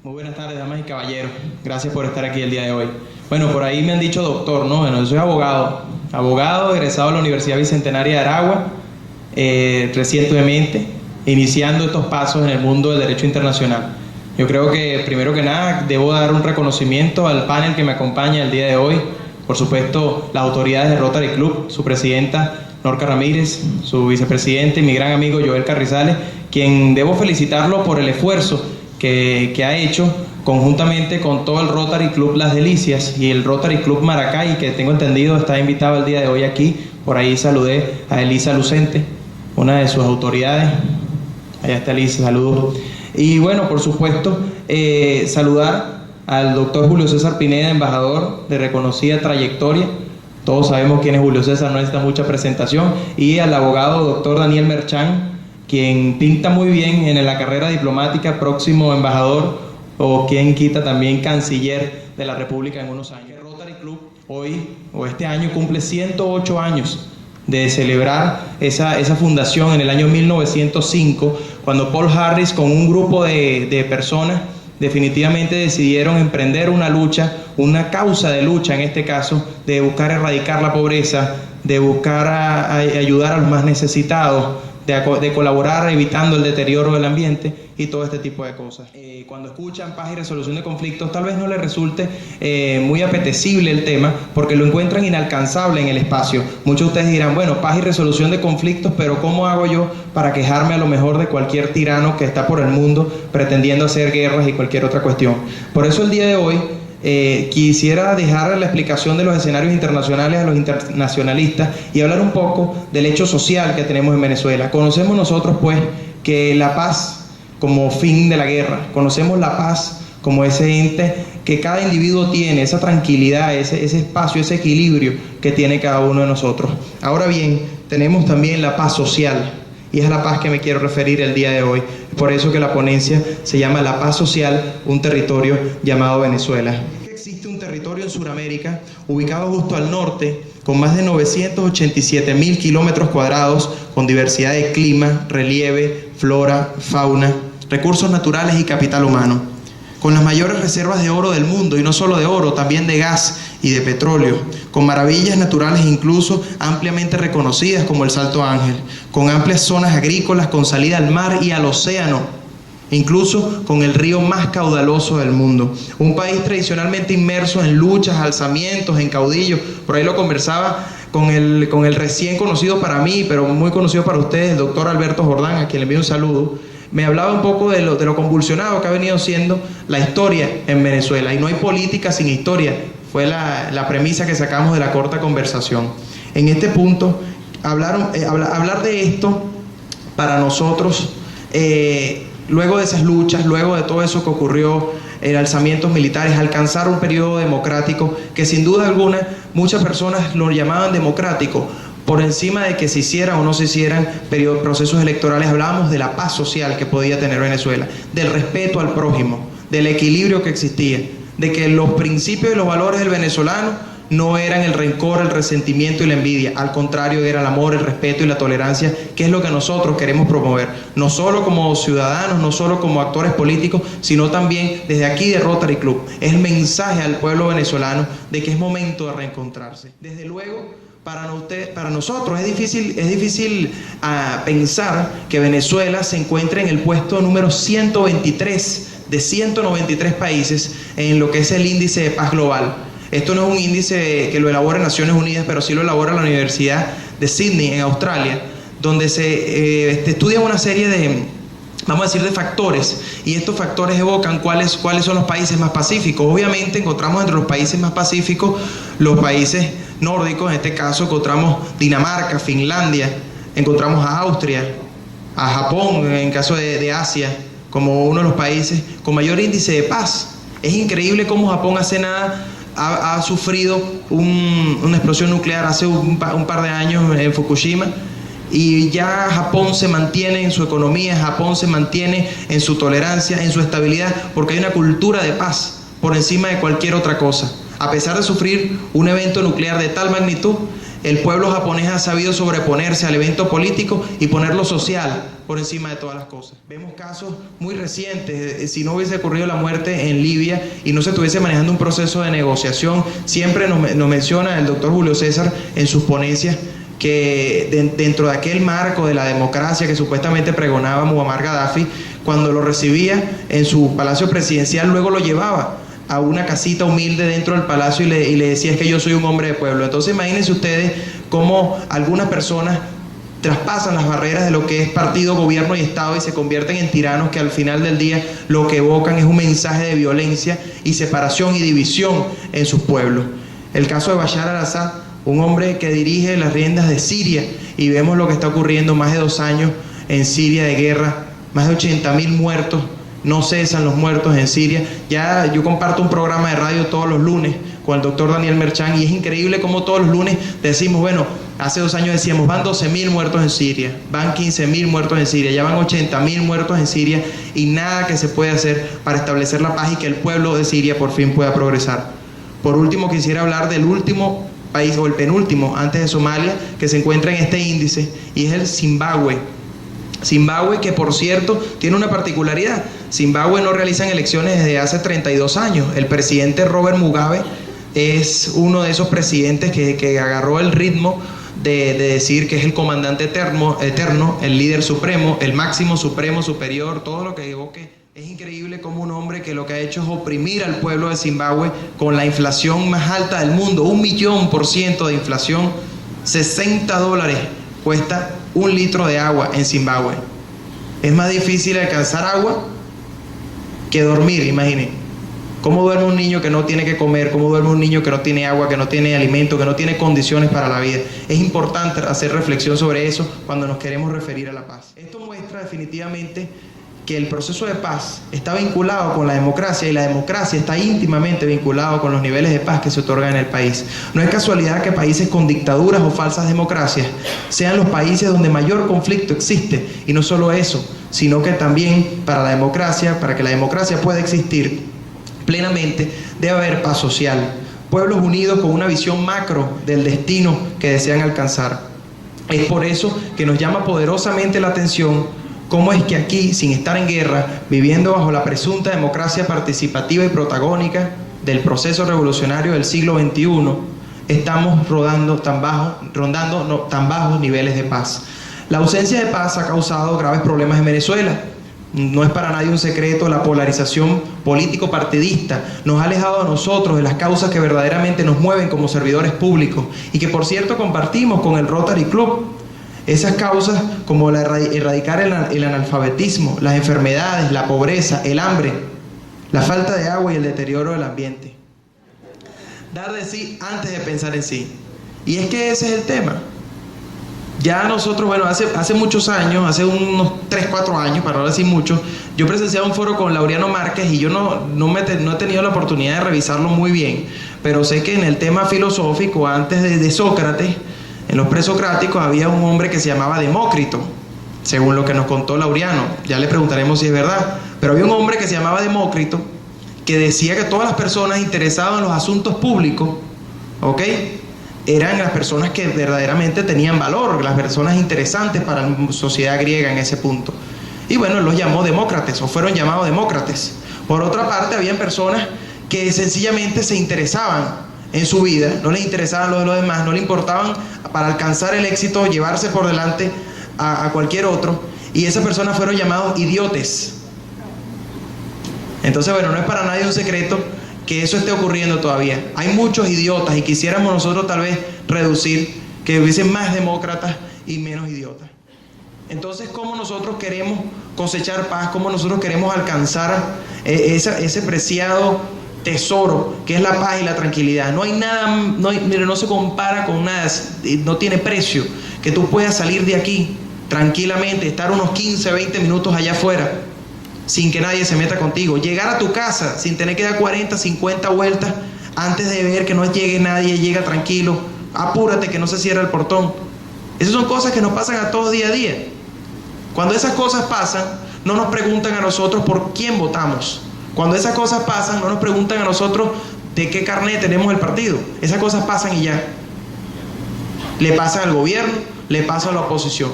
Muy buenas tardes, damas y caballeros. Gracias por estar aquí el día de hoy. Bueno, por ahí me han dicho doctor, ¿no? Bueno, yo soy abogado egresado de la Universidad Bicentenaria de Aragua, recientemente, iniciando estos pasos en el mundo del derecho internacional. Yo creo que, primero que nada, debo dar un reconocimiento al panel que me acompaña el día de hoy. Por supuesto, las autoridades de Rotary Club, su presidenta, Norca Ramírez, su vicepresidente y mi gran amigo Joel Carrizales, quien debo felicitarlo por el esfuerzo que ha hecho conjuntamente con todo el Rotary Club Las Delicias y el Rotary Club Maracay, que tengo entendido está invitado el día de hoy aquí. Por ahí saludé a Elisa Lucente, una de sus autoridades. Allá está Elisa, saludos. Y bueno, por supuesto, saludar al doctor Julio César Pineda, embajador de reconocida trayectoria. Todos sabemos quién es Julio César, no necesita mucha presentación. Y al abogado doctor Daniel Merchán, quien pinta muy bien en la carrera diplomática, próximo embajador o quien quita también canciller de la República en unos años. El Rotary Club hoy o este año cumple 108 años de celebrar esa fundación en el año 1905, cuando Paul Harris con un grupo de personas definitivamente decidieron emprender una lucha, una causa de lucha en este caso, de buscar erradicar la pobreza, de buscar ayudar a los más necesitados, de colaborar evitando el deterioro del ambiente y todo este tipo de cosas. Cuando escuchan paz y resolución de conflictos, tal vez no les resulte muy apetecible el tema, porque lo encuentran inalcanzable en el espacio. Muchos de ustedes dirán, bueno, paz y resolución de conflictos, pero ¿cómo hago yo para quejarme a lo mejor de cualquier tirano que está por el mundo pretendiendo hacer guerras y cualquier otra cuestión? Por eso el día de hoy quisiera dejar la explicación de los escenarios internacionales a los internacionalistas y hablar un poco del hecho social que tenemos en Venezuela. Conocemos nosotros pues que la paz como fin de la guerra, conocemos la paz como ese ente que cada individuo tiene, esa tranquilidad, ese espacio, ese equilibrio que tiene cada uno de nosotros. Ahora bien, tenemos también la paz social, y es a la paz que me quiero referir el día de hoy. Por eso que la ponencia se llama La Paz Social, un territorio llamado Venezuela. Existe un territorio en Sudamérica, ubicado justo al norte, con más de 987.000 kilómetros cuadrados, con diversidad de clima, relieve, flora, fauna, recursos naturales y capital humano, con las mayores reservas de oro del mundo, y no solo de oro, también de gas y de petróleo, con maravillas naturales incluso ampliamente reconocidas como el Salto Ángel, con amplias zonas agrícolas con salida al mar y al océano, incluso con el río más caudaloso del mundo. Un país tradicionalmente inmerso en luchas, alzamientos, en caudillos. Por ahí lo conversaba con el recién conocido para mí, pero muy conocido para ustedes, el doctor Alberto Jordán, a quien le envío un saludo. Me hablaba un poco de lo convulsionado que ha venido siendo la historia en Venezuela. Y no hay política sin historia. Fue la premisa que sacamos de la corta conversación. En este punto, hablar de esto para nosotros, luego de esas luchas, luego de todo eso que ocurrió, alzamientos militares, alcanzar un periodo democrático que sin duda alguna muchas personas lo llamaban democrático, por encima de que se hicieran o no se hicieran procesos electorales. Hablábamos de la paz social que podía tener Venezuela, del respeto al prójimo, del equilibrio que existía, de que los principios y los valores del venezolano no eran el rencor, el resentimiento y la envidia. Al contrario, era el amor, el respeto y la tolerancia, que es lo que nosotros queremos promover, no solo como ciudadanos, no solo como actores políticos, sino también desde aquí de Rotary Club. Es el mensaje al pueblo venezolano de que es momento de reencontrarse. Desde luego, para nosotros es difícil pensar que Venezuela se encuentre en el puesto número 123 de 193 países en lo que es el índice de paz global. Esto no es un índice que lo elabora Naciones Unidas, pero sí lo elabora la Universidad de Sydney, en Australia, donde se estudian una serie de, vamos a decir, de factores, y estos factores evocan cuáles son los países más pacíficos. Obviamente encontramos entre los países más pacíficos los países nórdicos. En este caso encontramos Dinamarca, Finlandia, encontramos a Austria, a Japón, en caso de Asia, como uno de los países con mayor índice de paz. Es increíble cómo Japón hace nada ha sufrido una explosión nuclear hace un par de años en Fukushima, y ya Japón se mantiene en su economía, Japón se mantiene en su tolerancia, en su estabilidad, porque hay una cultura de paz por encima de cualquier otra cosa. A pesar de sufrir un evento nuclear de tal magnitud, el pueblo japonés ha sabido sobreponerse al evento político y poner lo social por encima de todas las cosas. Vemos casos muy recientes, si no hubiese ocurrido la muerte en Libia y no se estuviese manejando un proceso de negociación, siempre nos menciona el doctor Julio César en sus ponencias que dentro de aquel marco de la democracia que supuestamente pregonaba Muammar Gaddafi, cuando lo recibía en su palacio presidencial, luego lo llevaba a una casita humilde dentro del palacio y le decía: es que yo soy un hombre de pueblo. Entonces imagínense ustedes cómo algunas personas traspasan las barreras de lo que es partido, gobierno y Estado y se convierten en tiranos que al final del día lo que evocan es un mensaje de violencia y separación y división en sus pueblos. El caso de Bashar al-Assad, un hombre que dirige las riendas de Siria, y vemos lo que está ocurriendo, más de 2 años en Siria de guerra, más de 80.000 muertos, no cesan los muertos en Siria. Ya yo comparto un programa de radio todos los lunes con el doctor Daniel Merchán y es increíble cómo todos los lunes decimos, bueno, hace 2 años decíamos, van 12.000 muertos en Siria, van 15.000 muertos en Siria, ya van 80.000 muertos en Siria y nada que se puede hacer para establecer la paz y que el pueblo de Siria por fin pueda progresar. Por último, quisiera hablar del último país, o el penúltimo, antes de Somalia, que se encuentra en este índice, y es el Zimbabue. Zimbabue, que por cierto tiene una particularidad. Zimbabue no realizan elecciones desde hace 32 años. El presidente Robert Mugabe es uno de esos presidentes que agarró el ritmo de decir que es el comandante eterno, el líder supremo, el máximo supremo, superior, todo lo que evoque. Es increíble como un hombre que lo que ha hecho es oprimir al pueblo de Zimbabue con la inflación más alta del mundo, 1.000.000% de inflación, $60 cuesta 1 litro de agua en Zimbabue. Es más difícil alcanzar agua que dormir, imaginen. ¿Cómo duerme un niño que no tiene que comer? ¿Cómo duerme un niño que no tiene agua, que no tiene alimento, que no tiene condiciones para la vida? Es importante hacer reflexión sobre eso cuando nos queremos referir a la paz. Esto muestra definitivamente que el proceso de paz está vinculado con la democracia y la democracia está íntimamente vinculado con los niveles de paz que se otorgan en el país. No es casualidad que países con dictaduras o falsas democracias sean los países donde mayor conflicto existe, y no solo eso, sino que también para la democracia, para que la democracia pueda existir plenamente, debe haber paz social, pueblos unidos con una visión macro del destino que desean alcanzar. Es por eso que nos llama poderosamente la atención cómo es que aquí, sin estar en guerra, viviendo bajo la presunta democracia participativa y protagónica del proceso revolucionario del siglo XXI, estamos rondando tan bajos niveles de paz. La ausencia de paz ha causado graves problemas en Venezuela. No es para nadie un secreto, la polarización político-partidista nos ha alejado a nosotros de las causas que verdaderamente nos mueven como servidores públicos y que, por cierto, compartimos con el Rotary Club. Esas causas como erradicar el analfabetismo, las enfermedades, la pobreza, el hambre, la falta de agua y el deterioro del ambiente. Dar de sí antes de pensar en sí. Y es que ese es el tema. Ya nosotros, bueno, hace muchos años, hace unos 3-4 años, para no decir mucho, yo presenciaba un foro con Laureano Márquez y yo no he tenido la oportunidad de revisarlo muy bien, pero sé que en el tema filosófico, antes de Sócrates, en los presocráticos había un hombre que se llamaba Demócrito, según lo que nos contó Laureano. Ya le preguntaremos si es verdad. Pero había un hombre que se llamaba Demócrito que decía que todas las personas interesadas en los asuntos públicos, ¿ok?, eran las personas que verdaderamente tenían valor, las personas interesantes para la sociedad griega en ese punto. Y bueno, él los llamó demócrates, o fueron llamados demócrates. Por otra parte, habían personas que sencillamente se interesaban en su vida, no les interesaban lo de los demás, no le importaban para alcanzar el éxito, llevarse por delante a cualquier otro, y esas personas fueron llamados idiotes. Entonces, bueno, no es para nadie un secreto que eso esté ocurriendo todavía. Hay muchos idiotas y quisiéramos nosotros tal vez reducir, que hubiesen más demócratas y menos idiotas. Entonces, ¿cómo nosotros queremos cosechar paz? ¿Cómo nosotros queremos alcanzar ese preciado tesoro que es la paz y la tranquilidad? No hay nada, no se compara con nada, no tiene precio que tú puedas salir de aquí tranquilamente, estar unos 15-20 minutos allá afuera sin que nadie se meta contigo, llegar a tu casa sin tener que dar 40-50 vueltas antes de ver que no llegue nadie, llega tranquilo, apúrate que no se cierra el portón. Esas son cosas que nos pasan a todos día a día. Cuando esas cosas pasan, no nos preguntan a nosotros por quién votamos. Cuando esas cosas pasan, no nos preguntan a nosotros de qué carnet tenemos el partido. Esas cosas pasan y ya. Le pasan al gobierno, le pasa a la oposición.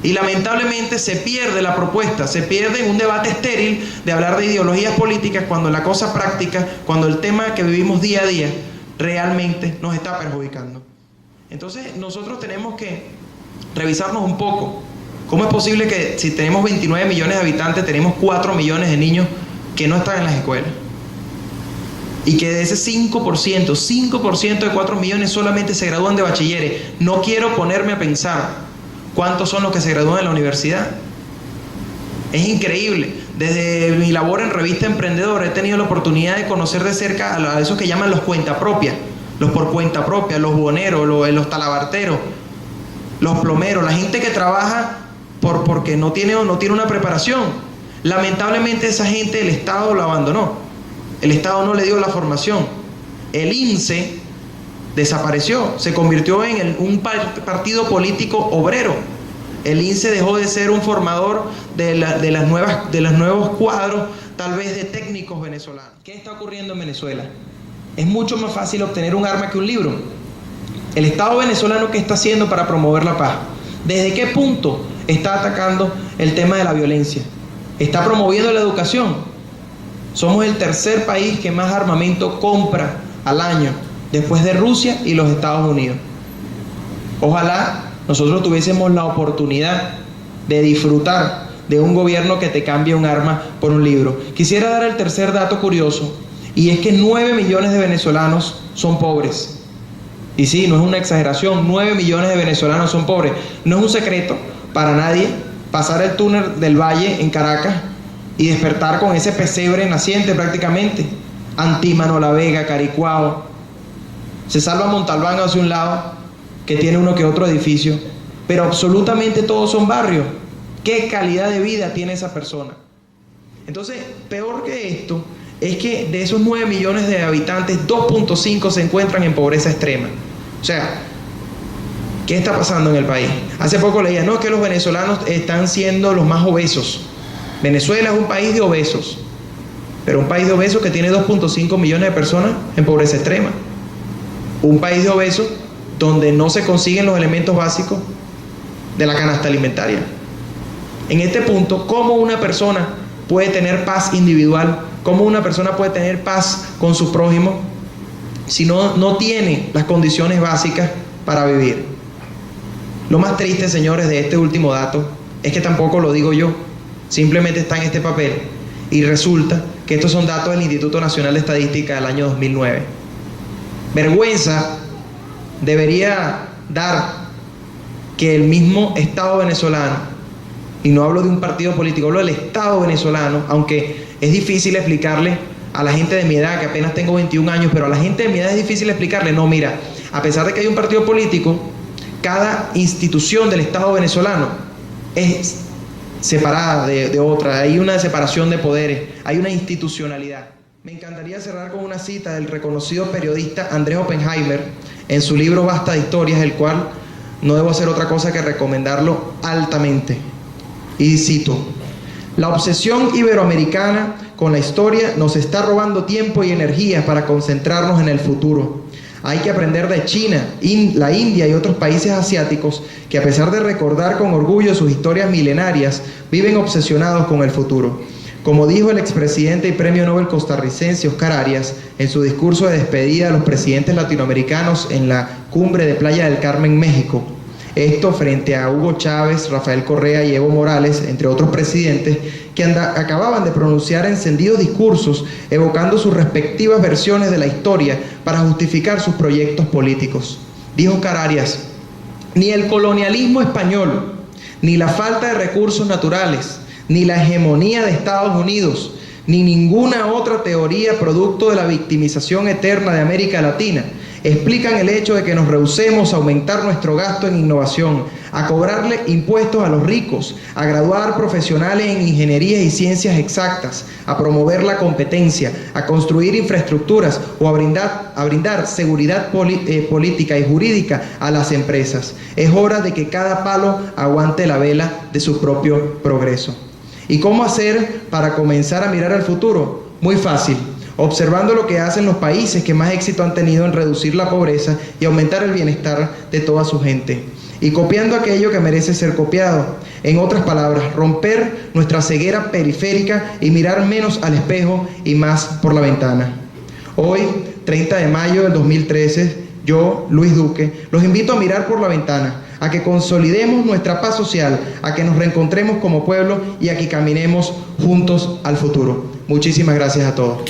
Y lamentablemente se pierde la propuesta, se pierde en un debate estéril de hablar de ideologías políticas cuando la cosa práctica, cuando el tema que vivimos día a día realmente nos está perjudicando. Entonces nosotros tenemos que revisarnos un poco. ¿Cómo es posible que si tenemos 29 millones de habitantes, tenemos 4 millones de niños que no están en las escuelas? Y que de ese 5% de 4 millones solamente se gradúan de bachilleres. No quiero ponerme a pensar cuántos son los que se gradúan en la universidad. Es increíble. Desde mi labor en Revista Emprendedor he tenido la oportunidad de conocer de cerca a esos que llaman los cuentapropias, los por cuenta propia, los boneros, los talabarteros, los plomeros, la gente que trabaja porque no tiene una preparación. Lamentablemente esa gente el Estado lo abandonó. El Estado no le dio la formación. El INSE desapareció, se convirtió en un partido político obrero. El INSE dejó de ser un formador de los nuevos cuadros, tal vez de técnicos venezolanos. ¿Qué está ocurriendo en Venezuela? Es mucho más fácil obtener un arma que un libro. El Estado venezolano, ¿qué está haciendo para promover la paz? ¿Desde qué punto está atacando el tema de la violencia? ¿Está promoviendo la educación? Somos el tercer país que más armamento compra al año, después de Rusia y los Estados Unidos. Ojalá nosotros tuviésemos la oportunidad de disfrutar de un gobierno que te cambie un arma por un libro. Quisiera dar el tercer dato curioso, y es que 9 millones de venezolanos son pobres. Y sí, no es una exageración, 9 millones de venezolanos son pobres. No es un secreto para nadie pasar el túnel del Valle en Caracas y despertar con ese pesebre naciente prácticamente. Antímano, La Vega, Caricuao. Se salva Montalbán hacia un lado, que tiene uno que otro edificio, pero absolutamente todos son barrios. ¿Qué calidad de vida tiene esa persona? Entonces, peor que esto, es que de esos 9 millones de habitantes, 2.5 se encuentran en pobreza extrema. O sea, ¿qué está pasando en el país? Hace poco leía, no, que los venezolanos están siendo los más obesos. Venezuela es un país de obesos, pero un país de obesos que tiene 2.5 millones de personas en pobreza extrema. Un país de obesos donde no se consiguen los elementos básicos de la canasta alimentaria. En este punto, ¿cómo una persona puede tener paz individual? ¿Cómo una persona puede tener paz con su prójimo si no tiene las condiciones básicas para vivir? Lo más triste, señores, de este último dato es que tampoco lo digo yo, simplemente está en este papel y resulta que estos son datos del Instituto Nacional de Estadística del año 2009. Vergüenza debería dar que el mismo Estado venezolano, y no hablo de un partido político, hablo del Estado venezolano, aunque es difícil explicarle a la gente de mi edad, que apenas tengo 21 años, pero a la gente de mi edad es difícil explicarle, no, mira, a pesar de que hay un partido político, cada institución del Estado venezolano es separada de otra, hay una separación de poderes, hay una institucionalidad. Me encantaría cerrar con una cita del reconocido periodista Andrés Oppenheimer en su libro Basta de Historias, el cual no debo hacer otra cosa que recomendarlo altamente. Y cito: la obsesión iberoamericana con la historia nos está robando tiempo y energía para concentrarnos en el futuro. Hay que aprender de China, la India y otros países asiáticos que, a pesar de recordar con orgullo sus historias milenarias, viven obsesionados con el futuro. Como dijo el expresidente y premio Nobel costarricense Oscar Arias en su discurso de despedida a los presidentes latinoamericanos en la cumbre de Playa del Carmen, México, esto frente a Hugo Chávez, Rafael Correa y Evo Morales, entre otros presidentes, que acababan de pronunciar encendidos discursos evocando sus respectivas versiones de la historia para justificar sus proyectos políticos. Dijo Oscar Arias: ni el colonialismo español, ni la falta de recursos naturales, ni la hegemonía de Estados Unidos, ni ninguna otra teoría producto de la victimización eterna de América Latina explican el hecho de que nos rehusemos a aumentar nuestro gasto en innovación, a cobrarle impuestos a los ricos, a graduar profesionales en ingeniería y ciencias exactas, a promover la competencia, a construir infraestructuras o a brindar seguridad política y jurídica a las empresas. Es hora de que cada palo aguante la vela de su propio progreso. ¿Y cómo hacer para comenzar a mirar al futuro? Muy fácil. Observando lo que hacen los países que más éxito han tenido en reducir la pobreza y aumentar el bienestar de toda su gente. y copiando aquello que merece ser copiado. En otras palabras, romper nuestra ceguera periférica y mirar menos al espejo y más por la ventana. Hoy, 30 de mayo del 2013, yo, Luis Duque, los invito a mirar por la ventana, a que consolidemos nuestra paz social, a que nos reencontremos como pueblo y a que caminemos juntos al futuro. Muchísimas gracias a todos.